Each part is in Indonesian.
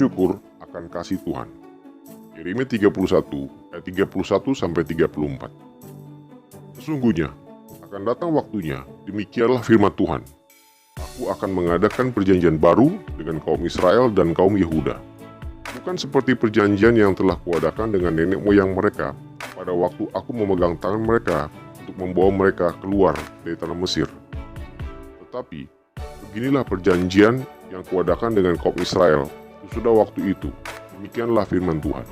bersyukur akan kasih Tuhan. Yeremia 31 ayat 31-34. Sesungguhnya akan datang waktunya, demikianlah firman Tuhan. Aku akan mengadakan perjanjian baru dengan kaum Israel dan kaum Yehuda. Bukan seperti perjanjian yang telah kuadakan dengan nenek moyang mereka pada waktu aku memegang tangan mereka untuk membawa mereka keluar dari tanah Mesir. Tetapi beginilah perjanjian yang kuadakan dengan kaum Israel sesudah waktu itu. Demikianlah firman Tuhan.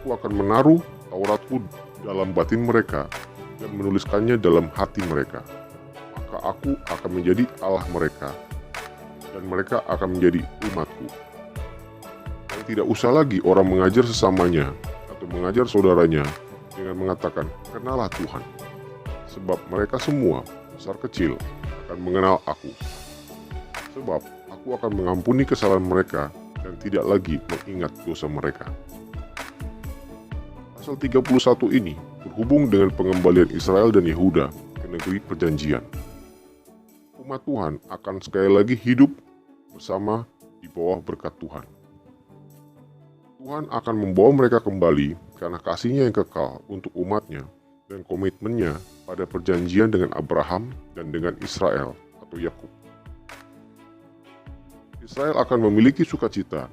Aku akan menaruh Tauratku dalam batin mereka dan menuliskannya dalam hati mereka. Maka aku akan menjadi Allah mereka dan mereka akan menjadi umatku. Dan tidak usah lagi orang mengajar sesamanya atau mengajar saudaranya dengan mengatakan, "Kenalah Tuhan." Sebab mereka semua, besar kecil, akan mengenal aku. Sebab aku akan mengampuni kesalahan mereka dan tidak lagi mengingat dosa mereka. Pasal 31 ini berhubung dengan pengembalian Israel dan Yehuda ke negeri perjanjian. Umat Tuhan akan sekali lagi hidup bersama di bawah berkat Tuhan. Tuhan akan membawa mereka kembali karena kasih-Nya yang kekal untuk umat-Nya dan komitmennya pada perjanjian dengan Abraham dan dengan Israel atau Yakub. Israel akan memiliki sukacita,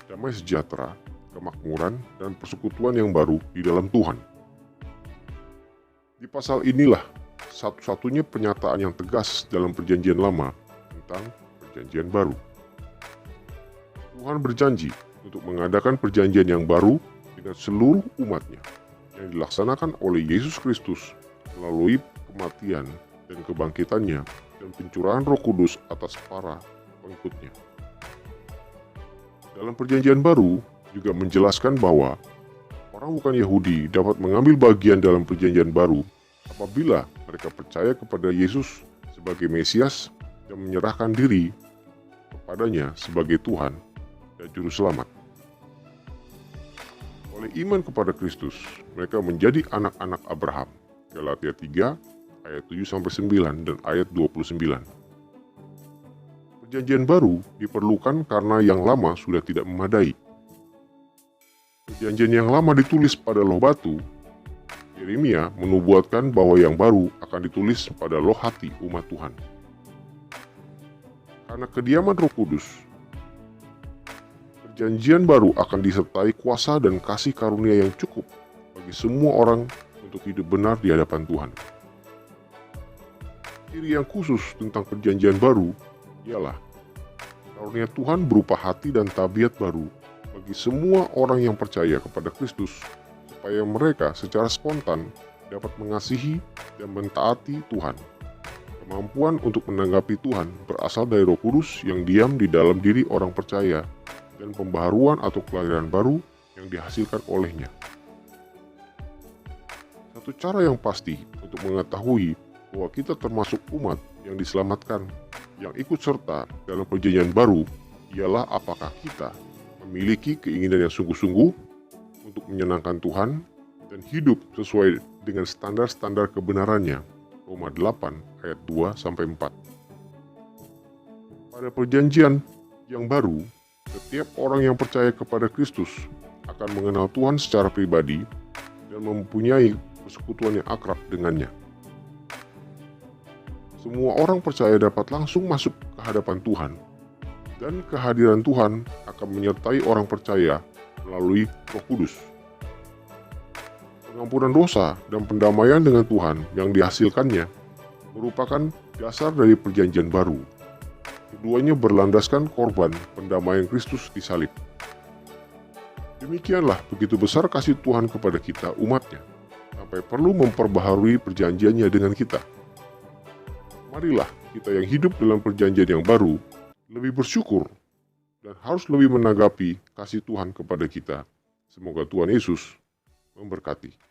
damai sejahtera, kemakmuran, dan persekutuan yang baru di dalam Tuhan. Di pasal inilah satu-satunya pernyataan yang tegas dalam perjanjian lama tentang perjanjian baru. Tuhan berjanji untuk mengadakan perjanjian yang baru dengan seluruh umat-Nya yang dilaksanakan oleh Yesus Kristus melalui kematian dan kebangkitannya dan pencurahan Roh Kudus atas para pengikut-Nya. Dalam perjanjian baru juga menjelaskan bahwa orang bukan Yahudi dapat mengambil bagian dalam perjanjian baru apabila mereka percaya kepada Yesus sebagai Mesias dan menyerahkan diri kepadanya sebagai Tuhan dan Juru Selamat. Oleh iman kepada Kristus, mereka menjadi anak-anak Abraham. Galatia 3 ayat 7-9 dan ayat 29. Perjanjian baru diperlukan karena yang lama sudah tidak memadai. Perjanjian yang lama ditulis pada loh batu. Yeremia menubuatkan bahwa yang baru akan ditulis pada loh hati umat Tuhan. Karena kediaman Roh Kudus, perjanjian baru akan disertai kuasa dan kasih karunia yang cukup bagi semua orang untuk hidup benar di hadapan Tuhan. Ciri yang khusus tentang perjanjian baru ialah karunia Tuhan berupa hati dan tabiat baru bagi semua orang yang percaya kepada Kristus, supaya mereka secara spontan dapat mengasihi dan mentaati Tuhan. Kemampuan untuk menanggapi Tuhan berasal dari Roh Kudus yang diam di dalam diri orang percaya dan pembaharuan atau kelahiran baru yang dihasilkan olehnya. Satu cara yang pasti untuk mengetahui bahwa kita termasuk umat yang diselamatkan, yang ikut serta dalam perjanjian baru, ialah apakah kita memiliki keinginan yang sungguh-sungguh untuk menyenangkan Tuhan dan hidup sesuai dengan standar-standar kebenarannya. Roma 8 ayat 2-4. Pada perjanjian yang baru, setiap orang yang percaya kepada Kristus akan mengenal Tuhan secara pribadi dan mempunyai persekutuan yang akrab dengannya. Semua orang percaya dapat langsung masuk ke hadapan Tuhan, dan kehadiran Tuhan akan menyertai orang percaya melalui Roh Kudus. Pengampunan dosa dan pendamaian dengan Tuhan yang dihasilkannya merupakan dasar dari perjanjian baru. Keduanya berlandaskan korban pendamaian Kristus di salib. Demikianlah begitu besar kasih Tuhan kepada kita umatnya, sampai perlu memperbaharui perjanjiannya dengan kita. Marilah kita yang hidup dalam perjanjian yang baru lebih bersyukur dan harus lebih menanggapi kasih Tuhan kepada kita. Semoga Tuhan Yesus memberkati.